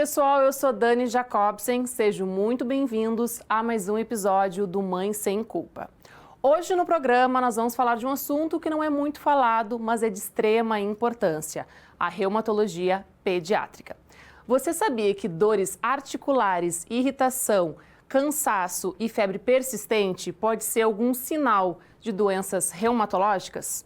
pessoal, eu sou Dani Jacobsen, sejam muito bem-vindos a mais um episódio do Mãe Sem Culpa. Hoje no programa nós vamos falar de um assunto que não é muito falado, mas é de extrema importância, a reumatologia pediátrica. Você sabia que dores articulares, irritação, cansaço e febre persistente pode ser algum sinal de doenças reumatológicas?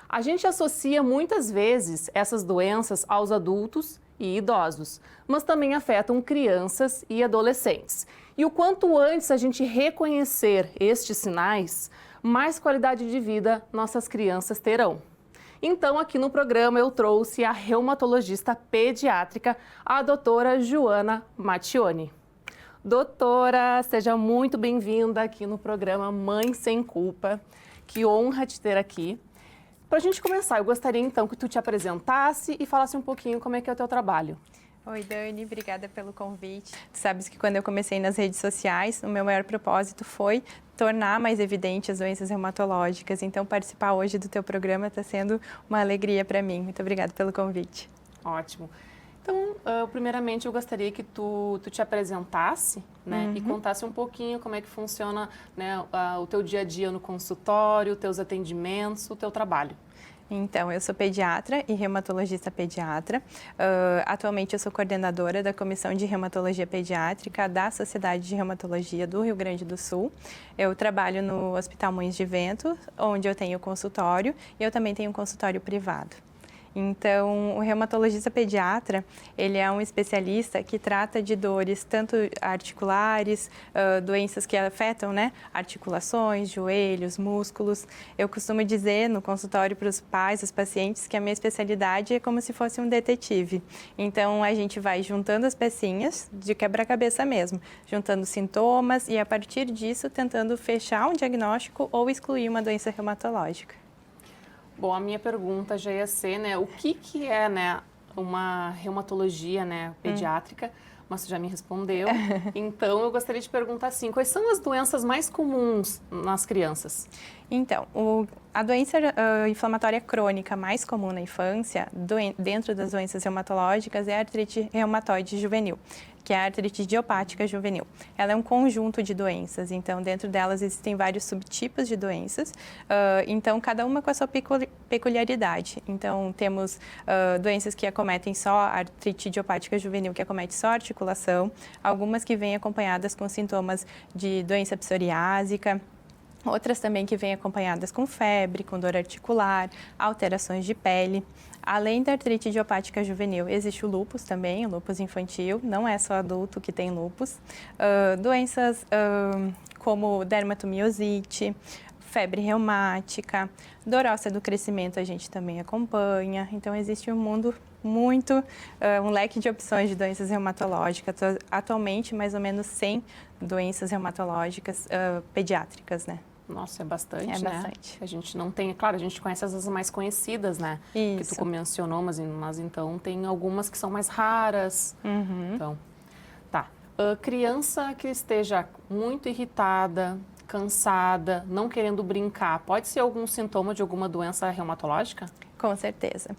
A gente associa muitas vezes essas doenças aos adultos e idosos, mas também afetam crianças e adolescentes. E o quanto antes a gente reconhecer estes sinais, mais qualidade de vida nossas crianças terão. Então, aqui no programa eu trouxe a reumatologista pediátrica, a doutora Joana Mattioni. Doutora, seja muito bem-vinda aqui no programa Mãe Sem Culpa. Que honra te ter aqui. Para a gente começar, eu gostaria então que tu te apresentasse e falasse um pouquinho como é que é o teu trabalho. Oi, Dani, obrigada pelo convite. Tu sabes que quando eu comecei nas redes sociais, o meu maior propósito foi tornar mais evidente as doenças reumatológicas. Então, participar hoje do teu programa está sendo uma alegria para mim. Muito obrigada pelo convite. Ótimo. Então, primeiramente, eu gostaria que tu te apresentasse, né, e contasse um pouquinho como é que funciona, né, o teu dia a dia no consultório, teus atendimentos, o teu trabalho. Então, eu sou pediatra e reumatologista pediatra. Atualmente, eu sou coordenadora da Comissão de Reumatologia Pediátrica da Sociedade de Reumatologia do Rio Grande do Sul. Eu trabalho no Hospital Moinhos de Vento, onde eu tenho consultório, e eu também tenho um consultório privado. Então, o reumatologista pediatra, ele é um especialista que trata de dores tanto articulares, doenças que afetam, né, articulações, joelhos, músculos. Eu costumo dizer no consultório para os pais, os pacientes, que a minha especialidade é como se fosse um detetive. Então, a gente vai juntando as pecinhas de quebra-cabeça mesmo, juntando sintomas e, a partir disso, tentando fechar um diagnóstico ou excluir uma doença reumatológica. Bom, a minha pergunta já ia ser, né, o que é, né, uma reumatologia, né, pediátrica, mas você já me respondeu. Então, eu gostaria de perguntar assim, quais são as doenças mais comuns nas crianças? Então, a doença inflamatória crônica mais comum na infância, dentro das doenças reumatológicas, é a artrite reumatoide juvenil, que é a artrite idiopática juvenil. Ela é um conjunto de doenças, então dentro delas existem vários subtipos de doenças, então cada uma com a sua peculiaridade. Então temos doenças que acometem só a artrite idiopática juvenil, que acomete só a articulação, algumas que vêm acompanhadas com sintomas de doença psoriásica, outras também que vêm acompanhadas com febre, com dor articular, alterações de pele. Além da artrite idiopática juvenil, existe o lúpus também, o lúpus infantil, não é só adulto que tem lúpus. Doenças como dermatomiosite, febre reumática, dor óssea do crescimento a gente também acompanha. Então, existe um mundo um leque de opções de doenças reumatológicas. Atualmente, mais ou menos 100 doenças reumatológicas pediátricas, né? Nossa, é bastante, né? É bastante. A gente não tem, claro, a gente conhece as mais conhecidas, né? Isso. Que tu mencionou, mas então tem algumas que são mais raras. Então, tá. Criança que esteja muito irritada, cansada, não querendo brincar, pode ser algum sintoma de alguma doença reumatológica? Com certeza.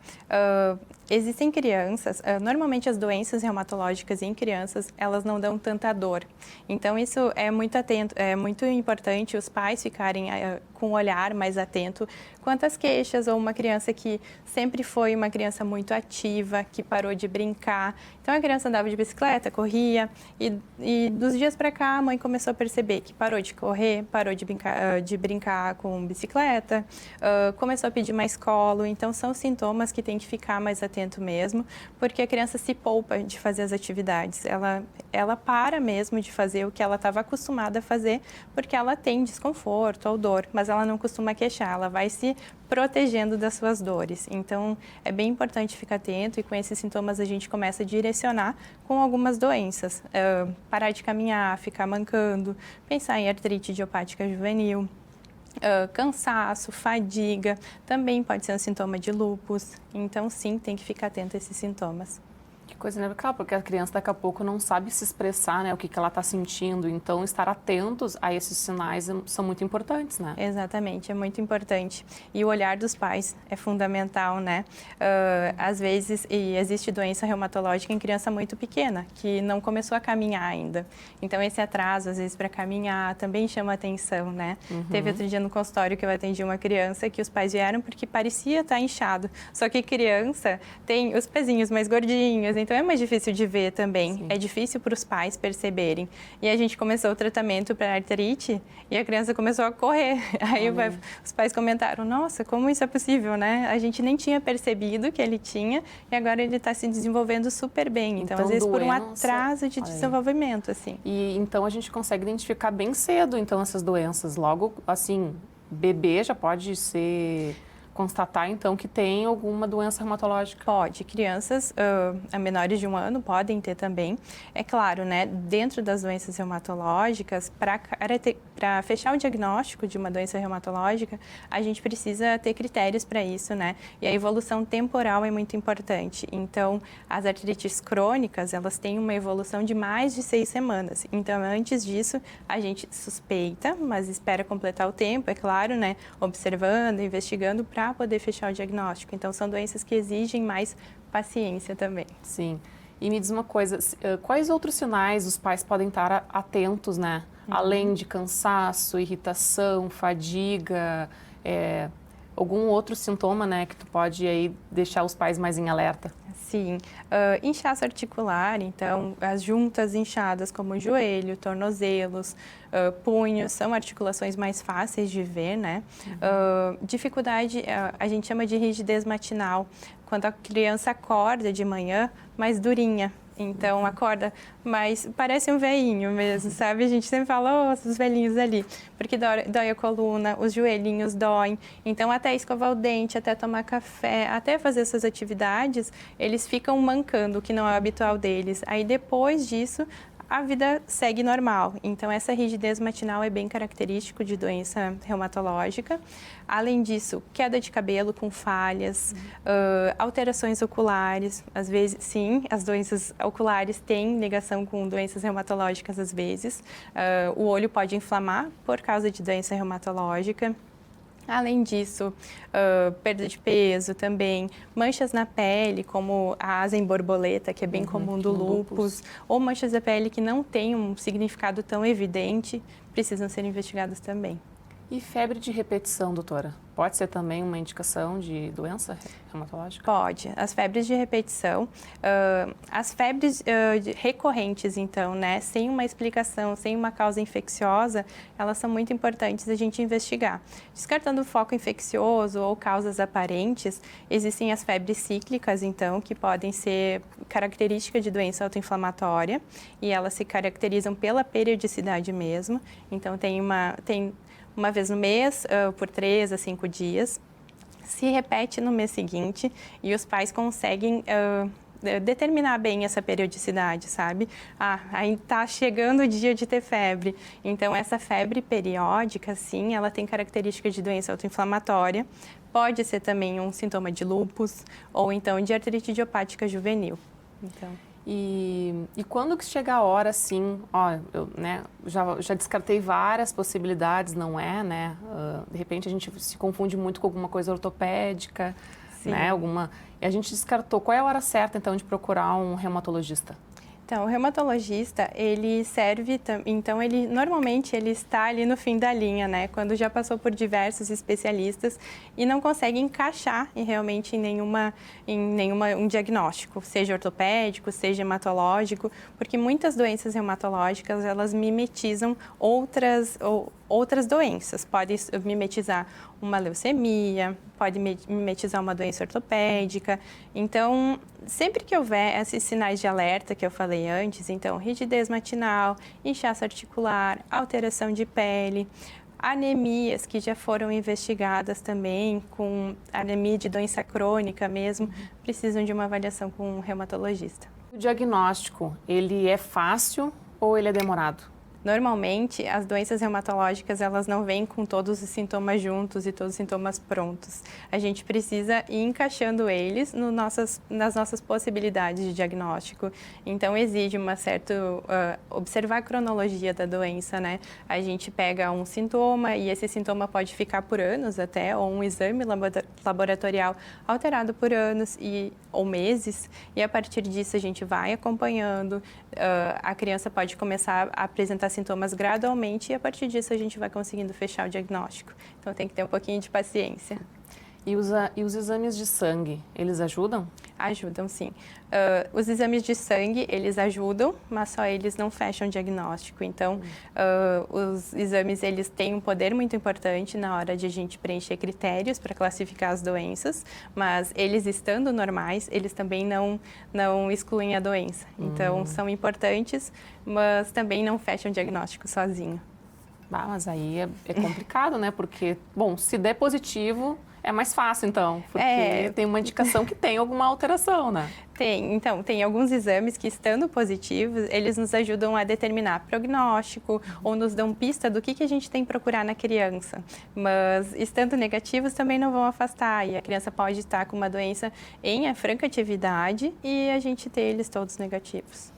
Existem crianças, normalmente as doenças reumatológicas em crianças, elas não dão tanta dor. Então, isso é muito importante os pais ficarem com um olhar mais atento quanto às queixas, ou uma criança que sempre foi uma criança muito ativa, que parou de brincar. Então, a criança andava de bicicleta, corria, e dos dias para cá a mãe começou a perceber que parou de correr, parou de brincar com bicicleta, começou a pedir mais colo. Então, são sintomas que tem que ficar mais atento mesmo, porque a criança se poupa de fazer as atividades. Ela para mesmo de fazer o que ela estava acostumada a fazer, porque ela tem desconforto ou dor, mas ela não costuma queixar, ela vai se protegendo das suas dores. Então, é bem importante ficar atento, e com esses sintomas a gente começa a direcionar com algumas doenças. Parar de caminhar, ficar mancando, pensar em artrite idiopática juvenil, cansaço, fadiga, também pode ser um sintoma de lúpus. Então, sim, tem que ficar atento a esses sintomas. Que coisa, né? Claro, porque a criança daqui a pouco não sabe se expressar, né? O que ela está sentindo. Então, estar atentos a esses sinais são muito importantes, né? Exatamente, é muito importante. E o olhar dos pais é fundamental, né? Às vezes, existe doença reumatológica em criança muito pequena, que não começou a caminhar ainda. Então, esse atraso, às vezes, para caminhar, também chama atenção, né? Teve outro dia no consultório que eu atendi uma criança que os pais vieram porque parecia estar inchado. Só que criança tem os pezinhos mais gordinhos, então é mais difícil de ver também. Sim. É difícil para os pais perceberem. E a gente começou o tratamento para artrite e a criança começou a correr. Aí os pais comentaram, nossa, como isso é possível, né? A gente nem tinha percebido que ele tinha e agora ele está se desenvolvendo super bem. Então às vezes, por um atraso de desenvolvimento, assim. E então a gente consegue identificar bem cedo, então, essas doenças. Logo, assim, bebê já pode constatar, então, que tem alguma doença reumatológica? Pode. Crianças a menores de 1 ano podem ter também. É claro, né, dentro das doenças reumatológicas, para fechar o diagnóstico de uma doença reumatológica, a gente precisa ter critérios para isso, né? E a evolução temporal é muito importante. Então, as artrites crônicas, elas têm uma evolução de mais de 6 semanas. Então, antes disso, a gente suspeita, mas espera completar o tempo, é claro, né, observando, investigando para poder fechar o diagnóstico. Então, são doenças que exigem mais paciência também. Sim. E me diz uma coisa, quais outros sinais os pais podem estar atentos, né? Além de cansaço, irritação, fadiga, algum outro sintoma, né, que tu pode aí deixar os pais mais em alerta? Sim, inchaço articular, então as juntas inchadas como o joelho, tornozelos, punhos, são articulações mais fáceis de ver, né? Dificuldade, a gente chama de rigidez matinal, quando a criança acorda de manhã mais durinha. Então, acorda, mas parece um velhinho mesmo, sabe? A gente sempre fala, os velhinhos ali, porque dói a coluna, os joelhinhos doem. Então, até escovar o dente, até tomar café, até fazer essas atividades, eles ficam mancando, o que não é o habitual deles. Aí, depois disso, a vida segue normal. Então, essa rigidez matinal é bem característico de doença reumatológica. Além disso, queda de cabelo com falhas, alterações oculares. Às vezes, sim, as doenças oculares têm ligação com doenças reumatológicas às vezes. O olho pode inflamar por causa de doença reumatológica. Além disso, perda de peso também, manchas na pele, como a asa em borboleta, que é bem comum do lúpus, ou manchas da pele que não têm um significado tão evidente, precisam ser investigadas também. E febre de repetição, doutora? Pode ser também uma indicação de doença reumatológica? Pode. As febres de repetição, as febres recorrentes, então, né, sem uma explicação, sem uma causa infecciosa, elas são muito importantes a gente investigar. Descartando o foco infeccioso ou causas aparentes, existem as febres cíclicas, então, que podem ser característica de doença autoinflamatória e elas se caracterizam pela periodicidade mesmo. Então, tem uma vez no mês, por 3 a 5 dias, se repete no mês seguinte e os pais conseguem determinar bem essa periodicidade, sabe? Aí está chegando o dia de ter febre. Então, essa febre periódica, sim, ela tem características de doença autoinflamatória, pode ser também um sintoma de lúpus ou então de artrite idiopática juvenil. Então... E quando que chega a hora, assim, eu já descartei várias possibilidades, não é, né? De repente a gente se confunde muito com alguma coisa ortopédica, sim, né? E a gente descartou. Qual é a hora certa, então, de procurar um reumatologista? Então, o reumatologista, ele serve, então normalmente ele está ali no fim da linha, né? Quando já passou por diversos especialistas e não consegue encaixar realmente em um diagnóstico, seja ortopédico, seja hematológico, porque muitas doenças reumatológicas, elas mimetizam outras doenças. Pode mimetizar uma leucemia, pode mimetizar uma doença ortopédica. Então, sempre que houver esses sinais de alerta que eu falei antes, então, rigidez matinal, inchaço articular, alteração de pele, anemias que já foram investigadas também, com anemia de doença crônica mesmo, precisam de uma avaliação com um reumatologista. O diagnóstico, ele é fácil ou ele é demorado? Normalmente, as doenças reumatológicas, elas não vêm com todos os sintomas juntos e todos os sintomas prontos. A gente precisa ir encaixando eles nas nossas possibilidades de diagnóstico. Então, exige uma certa... observar a cronologia da doença, né? A gente pega um sintoma e esse sintoma pode ficar por anos até, ou um exame laboratorial alterado por anos ou meses, e a partir disso a gente vai acompanhando, a criança pode começar a apresentar sintomas gradualmente e a partir disso a gente vai conseguindo fechar o diagnóstico. Então tem que ter um pouquinho de paciência. E os exames de sangue, eles ajudam? Ajudam, sim. Os exames de sangue, eles ajudam, mas só eles não fecham o diagnóstico. Então, os exames, eles têm um poder muito importante na hora de a gente preencher critérios para classificar as doenças, mas eles estando normais, eles também não excluem a doença. Então, são importantes, mas também não fecham o diagnóstico sozinho. Mas aí é complicado, né? Porque, bom, se der positivo... É mais fácil, então, porque tem uma indicação que tem alguma alteração, né? Então, tem alguns exames que, estando positivos, eles nos ajudam a determinar prognóstico ou nos dão pista do que a gente tem que procurar na criança. Mas, estando negativos, também não vão afastar e a criança pode estar com uma doença em franca atividade e a gente ter eles todos negativos.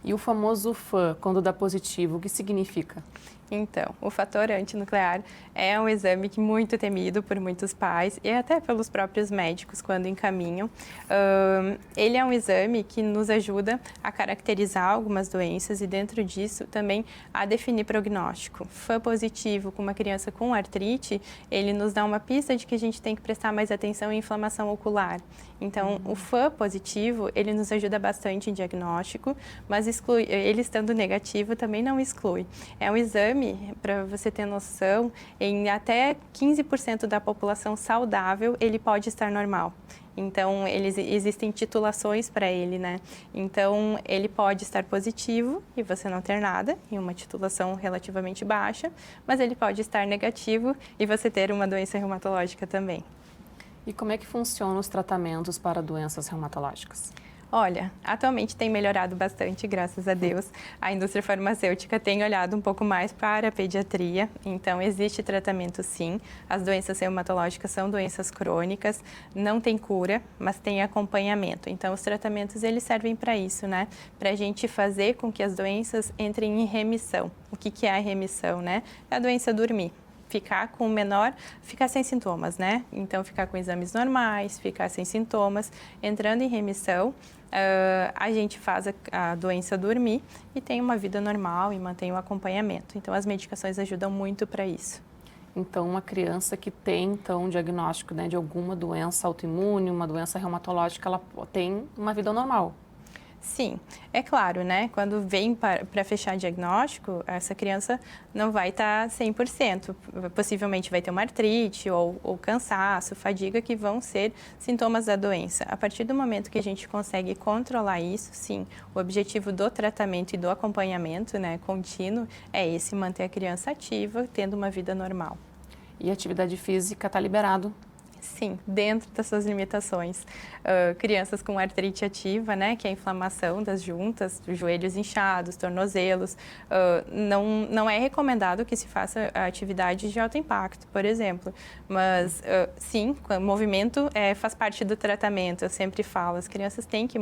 E o famoso FAN, quando dá positivo, o que significa? Então, o fator antinuclear é um exame muito temido por muitos pais e até pelos próprios médicos quando encaminham. Ele é um exame que nos ajuda a caracterizar algumas doenças e dentro disso também a definir prognóstico. FAN positivo com uma criança com artrite, ele nos dá uma pista de que a gente tem que prestar mais atenção em inflamação ocular. Então, o FAN positivo, ele nos ajuda bastante em diagnóstico, mas ele estando negativo também não exclui. É um exame, para você ter noção, em até 15% da população saudável, ele pode estar normal. Então, existem titulações para ele, né? Então, ele pode estar positivo e você não ter nada, em uma titulação relativamente baixa, mas ele pode estar negativo e você ter uma doença reumatológica também. E como é que funcionam os tratamentos para doenças reumatológicas? Olha, atualmente tem melhorado bastante, graças a Deus. A indústria farmacêutica tem olhado um pouco mais para a pediatria, então existe tratamento sim. As doenças reumatológicas são doenças crônicas, não tem cura, mas tem acompanhamento. Então os tratamentos eles servem para isso, né? Para a gente fazer com que as doenças entrem em remissão. O que é a remissão, né? É a doença dormir. Ficar sem sintomas, né? Então, ficar com exames normais, ficar sem sintomas, entrando em remissão, a gente faz a doença dormir e tem uma vida normal e mantém o acompanhamento. Então, as medicações ajudam muito para isso. Então, uma criança que tem, então, um diagnóstico, né, de alguma doença autoimune, uma doença reumatológica, ela tem uma vida normal. Sim, é claro, né? Quando vem para fechar diagnóstico, essa criança não vai estar 100%. Possivelmente vai ter uma artrite ou cansaço, fadiga, que vão ser sintomas da doença. A partir do momento que a gente consegue controlar isso, sim, o objetivo do tratamento e do acompanhamento, né, contínuo é esse, manter a criança ativa, tendo uma vida normal. E a atividade física está liberado? Sim, dentro das suas limitações. Crianças com artrite ativa, né, que é a inflamação das juntas, dos joelhos inchados, tornozelos, não é recomendado que se faça atividade de alto impacto, por exemplo. Mas, sim, o movimento faz parte do tratamento, eu sempre falo, as crianças têm que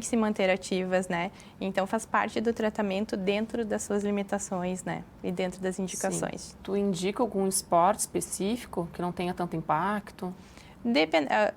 se manter ativas, né? Então, faz parte do tratamento dentro das suas limitações, né? E dentro das indicações. Sim. Tu indica algum esporte específico que não tenha tanto impacto?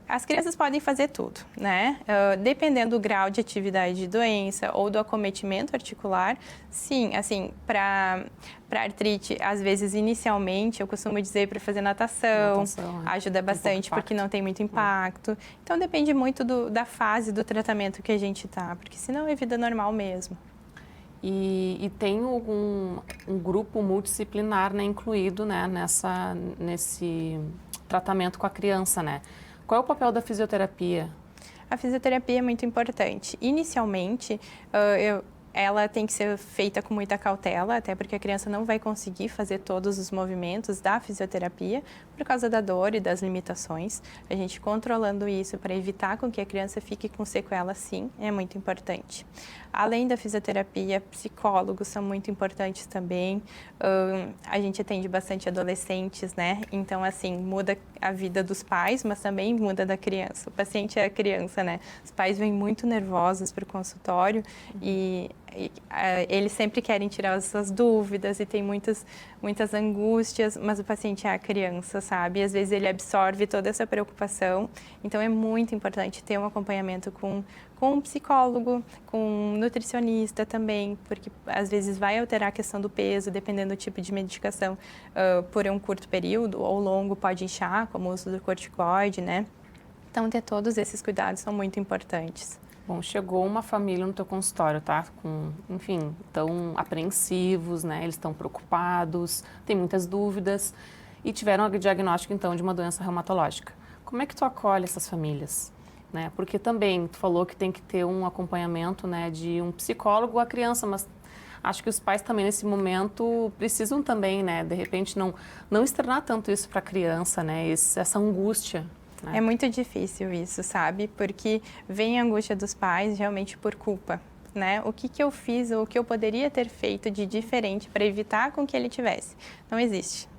As crianças podem fazer tudo, né? Dependendo do grau de atividade de doença ou do acometimento articular, sim, assim, para artrite, às vezes, inicialmente, eu costumo dizer para fazer natação ajuda bastante porque não tem muito impacto. Então, depende muito da fase do tratamento que a gente tá, porque senão é vida normal mesmo. E tem um grupo multidisciplinar, né, incluído, né, nesse tratamento com a criança, né? Qual é o papel da fisioterapia? A fisioterapia é muito importante. Inicialmente, ela tem que ser feita com muita cautela, até porque a criança não vai conseguir fazer todos os movimentos da fisioterapia por causa da dor e das limitações. A gente controlando isso para evitar com que a criança fique com sequela, sim, é muito importante. Além da fisioterapia, psicólogos são muito importantes também. A gente atende bastante adolescentes, né? Então, assim, muda a vida dos pais, mas também muda da criança. O paciente é a criança, né? Os pais vêm muito nervosos para o consultório e eles sempre querem tirar as suas dúvidas e tem muitas angústias, mas o paciente é a criança, sabe? E às vezes ele absorve toda essa preocupação. Então, é muito importante ter um acompanhamento com um psicólogo, com um nutricionista também, porque às vezes vai alterar a questão do peso, dependendo do tipo de medicação, por um curto período ou longo pode inchar, como o uso do corticoide, né? Então, ter todos esses cuidados são muito importantes. Bom, chegou uma família no teu consultório, tá? Enfim, estão apreensivos, né? Eles estão preocupados, têm muitas dúvidas e tiveram o diagnóstico, então, de uma doença reumatológica. Como é que tu acolhe essas famílias? Né? Porque também, tu falou que tem que ter um acompanhamento, né, de um psicólogo à criança, mas acho que os pais também, nesse momento, precisam também, né, de repente, não externar tanto isso para a criança, né, essa angústia. Né? É muito difícil isso, sabe? Porque vem a angústia dos pais realmente por culpa, né? O que eu fiz ou o que eu poderia ter feito de diferente para evitar com que ele tivesse? Não existe.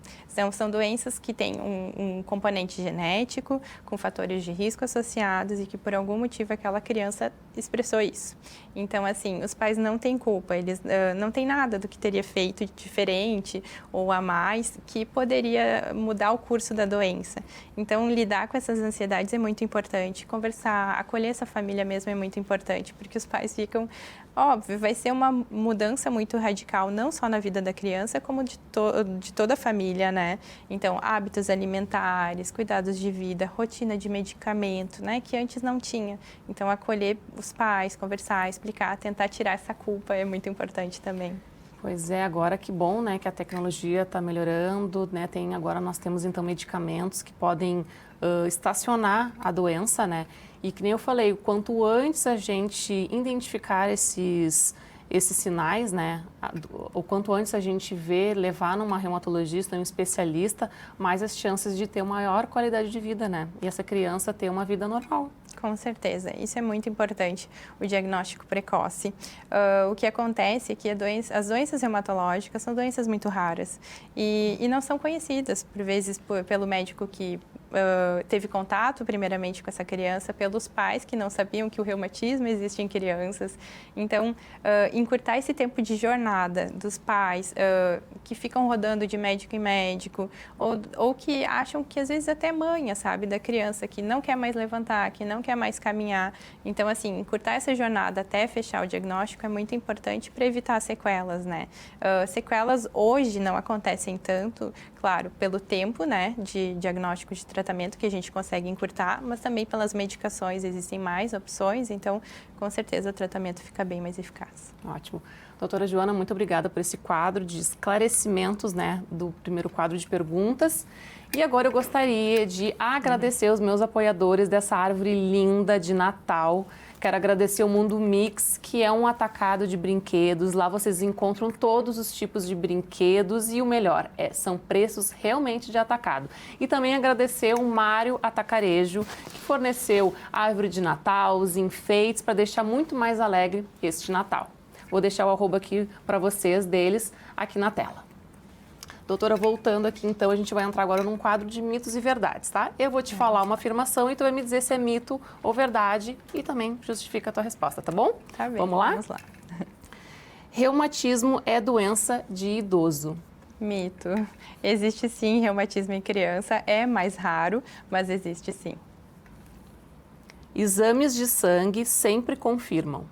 São doenças que têm um componente genético, com fatores de risco associados e que por algum motivo aquela criança expressou isso. Então, assim, os pais não têm culpa, eles não têm nada do que teria feito de diferente ou a mais que poderia mudar o curso da doença. Então, lidar com essas ansiedades é muito importante, conversar, acolher essa família mesmo é muito importante, porque os pais ficam... Óbvio, vai ser uma mudança muito radical, não só na vida da criança, como de toda a família, né? Então, hábitos alimentares, cuidados de vida, rotina de medicamento, né? Que antes não tinha. Então, acolher os pais, conversar, explicar, tentar tirar essa culpa é muito importante também. Pois é, agora que bom, né, que a tecnologia está melhorando, né? Agora nós temos, então, medicamentos que podem estacionar a doença, né? E que nem eu falei, o quanto antes a gente identificar esses sinais, né? O quanto antes a gente levar numa reumatologista, um especialista, mais as chances de ter uma maior qualidade de vida, né? E essa criança ter uma vida normal. Com certeza, isso é muito importante, o diagnóstico precoce. O que acontece é que as doenças reumatológicas são doenças muito raras e não são conhecidas, por vezes, pelo médico que teve contato primeiramente com essa criança, pelos pais que não sabiam que o reumatismo existe em crianças. Então, encurtar esse tempo de jornada dos pais que ficam rodando de médico em médico ou que acham que às vezes até manha, sabe, da criança que não quer mais levantar, que não quer mais caminhar. Então, assim, encurtar essa jornada até fechar o diagnóstico é muito importante para evitar sequelas, né? Sequelas hoje não acontecem tanto, claro, pelo tempo, né, de diagnóstico de tratamento que a gente consegue encurtar, mas também pelas medicações existem mais opções, então, com certeza, o tratamento fica bem mais eficaz. Ótimo. Doutora Joana, muito obrigada por esse quadro de esclarecimentos, né, do primeiro quadro de perguntas. E agora eu gostaria de agradecer os meus apoiadores dessa árvore linda de Natal. Quero agradecer o Mundo Mix, que é um atacado de brinquedos. Lá vocês encontram todos os tipos de brinquedos e o melhor, são preços realmente de atacado. E também agradecer o Mário Atacarejo, que forneceu a árvore de Natal, os enfeites, para deixar muito mais alegre este Natal. Vou deixar o arroba aqui para vocês deles aqui na tela. Doutora, voltando aqui, então, a gente vai entrar agora num quadro de mitos e verdades, tá? Eu vou te falar uma afirmação e tu vai me dizer se é mito ou verdade e também justifica a tua resposta, tá bom? Tá bem, vamos lá? Vamos lá. Reumatismo é doença de idoso. Mito. Existe sim reumatismo em criança, é mais raro, mas existe sim. Exames de sangue sempre confirmam.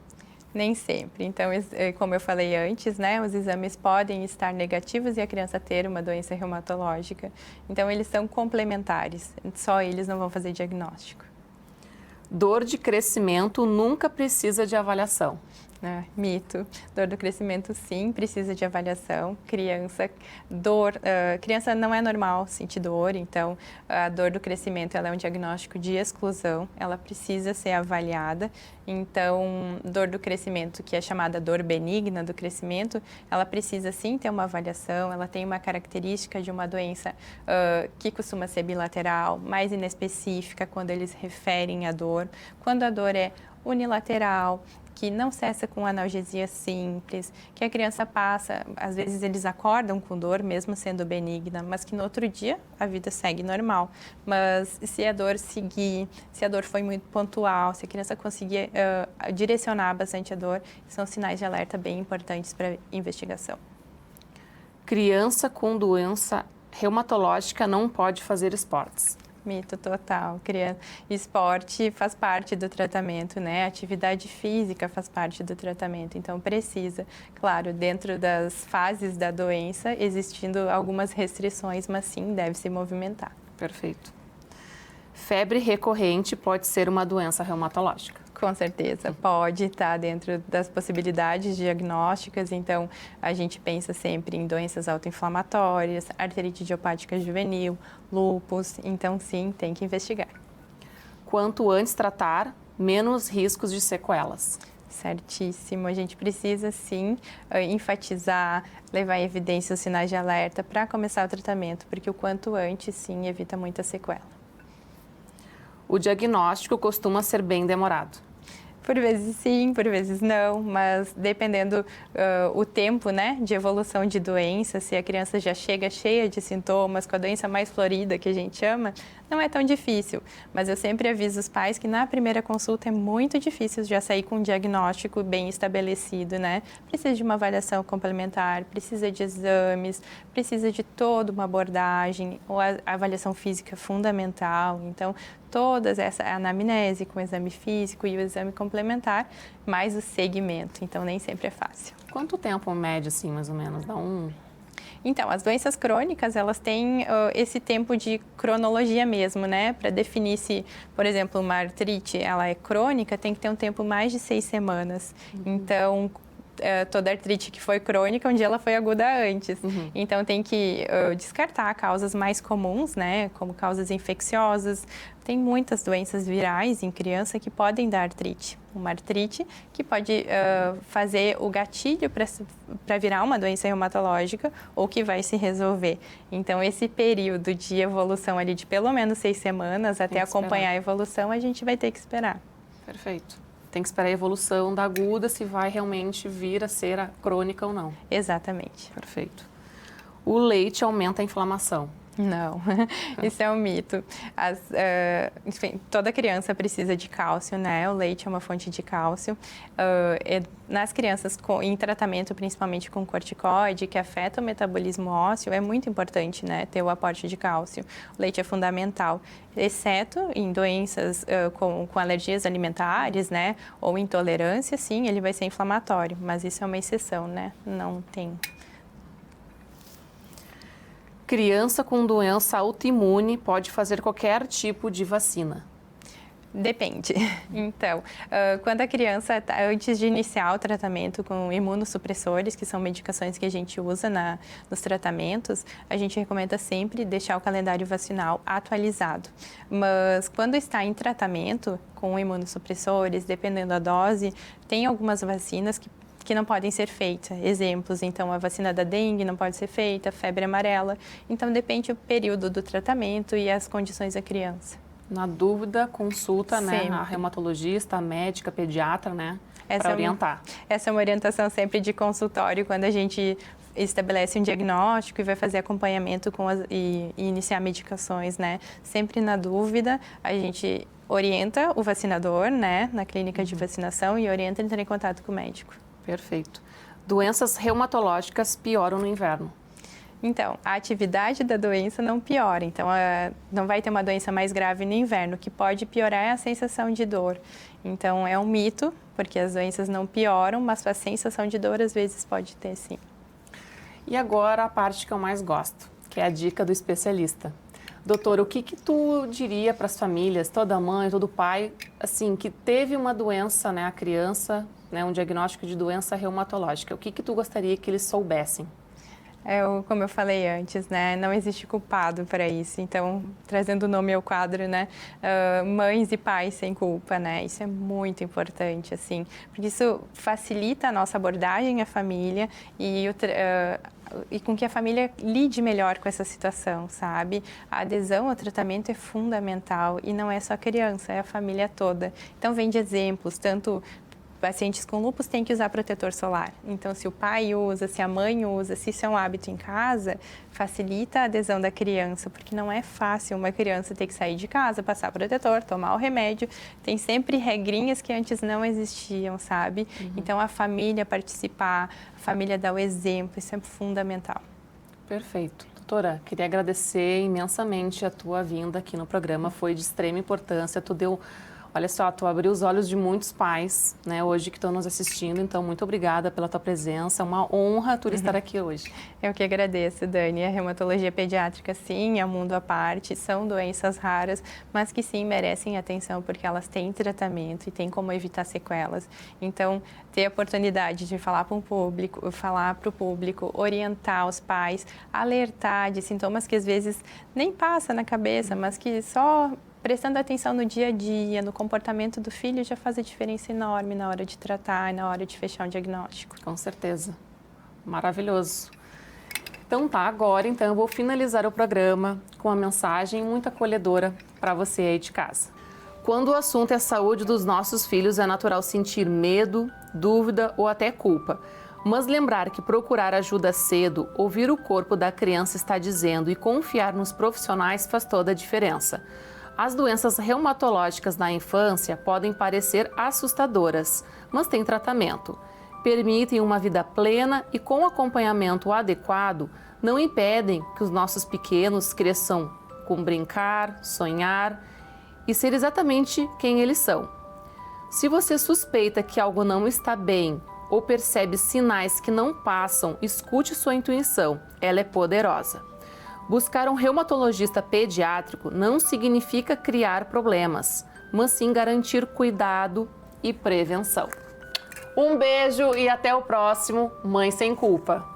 Nem sempre. Então, como eu falei antes, né, os exames podem estar negativos e a criança ter uma doença reumatológica. Então, eles são complementares. Só eles não vão fazer diagnóstico. Dor de crescimento nunca precisa de avaliação. Mito. Dor do crescimento, sim, precisa de avaliação. Criança não é normal sentir dor, então a dor do crescimento ela é um diagnóstico de exclusão, ela precisa ser avaliada. Então, dor do crescimento, que é chamada dor benigna do crescimento, ela precisa sim ter uma avaliação, ela tem uma característica de uma doença que costuma ser bilateral, mais inespecífica quando eles referem a dor. Quando a dor é unilateral, que não cessa com analgesia simples, que a criança passa, às vezes eles acordam com dor, mesmo sendo benigna, mas que no outro dia a vida segue normal. Mas se a dor seguir, se a dor foi muito pontual, se a criança conseguir direcionar bastante a dor, são sinais de alerta bem importantes para investigação. Criança com doença reumatológica não pode fazer esportes. Mito total. Esporte faz parte do tratamento, né? Atividade física faz parte do tratamento. Então, precisa, claro, dentro das fases da doença, existindo algumas restrições, mas sim, deve se movimentar. Perfeito. Febre recorrente pode ser uma doença reumatológica. Com certeza, pode estar dentro das possibilidades diagnósticas. Então, a gente pensa sempre em doenças autoinflamatórias, artrite idiopática juvenil, lúpus. Então, sim, tem que investigar. Quanto antes tratar, menos riscos de sequelas. Certíssimo. A gente precisa, sim, enfatizar, levar em evidência os sinais de alerta para começar o tratamento, porque o quanto antes, sim, evita muita sequela. O diagnóstico costuma ser bem demorado. Por vezes sim, por vezes não, mas dependendo o tempo, né, de evolução de doença, se a criança já chega cheia de sintomas, com a doença mais florida, que a gente chama, não é tão difícil. Mas eu sempre aviso os pais que na primeira consulta é muito difícil já sair com um diagnóstico bem estabelecido, né? Precisa de uma avaliação complementar, precisa de exames, precisa de toda uma abordagem, ou a avaliação física fundamental. Então, todas essa anamnese com o exame físico e o exame complementar, mais o segmento. Então, nem sempre é fácil. Quanto tempo médio, assim, mais ou menos? Dá um... Então, as doenças crônicas, elas têm esse tempo de cronologia mesmo, né? Para definir se, por exemplo, uma artrite, ela é crônica, tem que ter um tempo mais de 6 semanas. Então, toda artrite que foi crônica, um dia ela foi aguda antes. Então, tem que descartar causas mais comuns, né? Como causas infecciosas. Tem muitas doenças virais em criança que podem dar artrite. Uma artrite que pode fazer o gatilho para virar uma doença reumatológica ou que vai se resolver. Então, esse período de evolução ali de pelo menos 6 semanas, até acompanhar a evolução, a gente vai ter que esperar. Perfeito. Tem que esperar a evolução da aguda, se vai realmente vir a ser a crônica ou não. Exatamente. Perfeito. O leite aumenta a inflamação. Não, isso é um mito. Enfim, toda criança precisa de cálcio, né? O leite é uma fonte de cálcio. Nas crianças em tratamento, principalmente com corticoide, que afeta o metabolismo ósseo, é muito importante, né? Ter o aporte de cálcio. O leite é fundamental, exceto em doenças com alergias alimentares, né? Ou intolerância, sim, ele vai ser inflamatório, mas isso é uma exceção, né? Não tem... Criança com doença autoimune pode fazer qualquer tipo de vacina. Depende. Então, quando a criança, antes de iniciar o tratamento com imunossupressores, que são medicações que a gente usa nos tratamentos, a gente recomenda sempre deixar o calendário vacinal atualizado. Mas quando está em tratamento com imunossupressores, dependendo da dose, tem algumas vacinas que não podem ser feitas. Exemplos, então, a vacina da dengue não pode ser feita, febre amarela. Então, depende do período do tratamento e as condições da criança. Na dúvida, consulta, né, a reumatologista, a médica, a pediatra, né, para orientar. Essa é uma orientação sempre de consultório, quando a gente estabelece um diagnóstico e vai fazer acompanhamento e iniciar medicações, né? Sempre na dúvida, a gente orienta o vacinador, né, na clínica de vacinação e orienta a entrar em contato com o médico. Perfeito. Doenças reumatológicas pioram no inverno. Então, a atividade da doença não piora. Então, não vai ter uma doença mais grave no inverno. O que pode piorar é a sensação de dor. Então, é um mito, porque as doenças não pioram, mas a sensação de dor às vezes pode ter, sim. E agora a parte que eu mais gosto, que é a dica do especialista. Doutora, o que tu diria para as famílias, toda mãe, todo pai, assim, que teve uma doença, né, a criança, né, um diagnóstico de doença reumatológica? O que tu gostaria que eles soubessem? Como eu falei antes, né, não existe culpado para isso. Então, trazendo o nome ao quadro, né, mães e pais sem culpa, né, isso é muito importante, assim, porque isso facilita a nossa abordagem à família e com que a família lide melhor com essa situação, sabe? A adesão ao tratamento é fundamental e não é só a criança, é a família toda. Então, vem de exemplos, tanto pacientes com lúpus têm que usar protetor solar. Então, se o pai usa, se a mãe usa, se isso é um hábito em casa, facilita a adesão da criança, porque não é fácil uma criança ter que sair de casa, passar protetor, tomar o remédio. Tem sempre regrinhas que antes não existiam, sabe? Então, a família participar, a família dar o exemplo, isso é fundamental. Perfeito. Doutora, queria agradecer imensamente a tua vinda aqui no programa, foi de extrema importância, olha só, tu abriu os olhos de muitos pais, né, hoje que estão nos assistindo, então muito obrigada pela tua presença, é uma honra tu estar aqui hoje. Eu que agradeço, Dani. A reumatologia pediátrica, sim, é um mundo à parte, são doenças raras, mas que sim merecem atenção porque elas têm tratamento e têm como evitar sequelas. Então, ter a oportunidade de falar para o público, orientar os pais, alertar de sintomas que às vezes nem passa na cabeça, mas que só prestando atenção no dia a dia, no comportamento do filho, já faz a diferença enorme na hora de tratar e na hora de fechar um diagnóstico. Com certeza. Maravilhoso. Então tá, agora então eu vou finalizar o programa com uma mensagem muito acolhedora para você aí de casa. Quando o assunto é a saúde dos nossos filhos, é natural sentir medo, dúvida ou até culpa. Mas lembrar que procurar ajuda cedo, ouvir o corpo da criança está dizendo e confiar nos profissionais faz toda a diferença. As doenças reumatológicas na infância podem parecer assustadoras, mas têm tratamento. Permitem uma vida plena e, com acompanhamento adequado, não impedem que os nossos pequenos cresçam com brincar, sonhar e ser exatamente quem eles são. Se você suspeita que algo não está bem ou percebe sinais que não passam, escute sua intuição, ela é poderosa. Buscar um reumatologista pediátrico não significa criar problemas, mas sim garantir cuidado e prevenção. Um beijo e até o próximo Mãe Sem Culpa.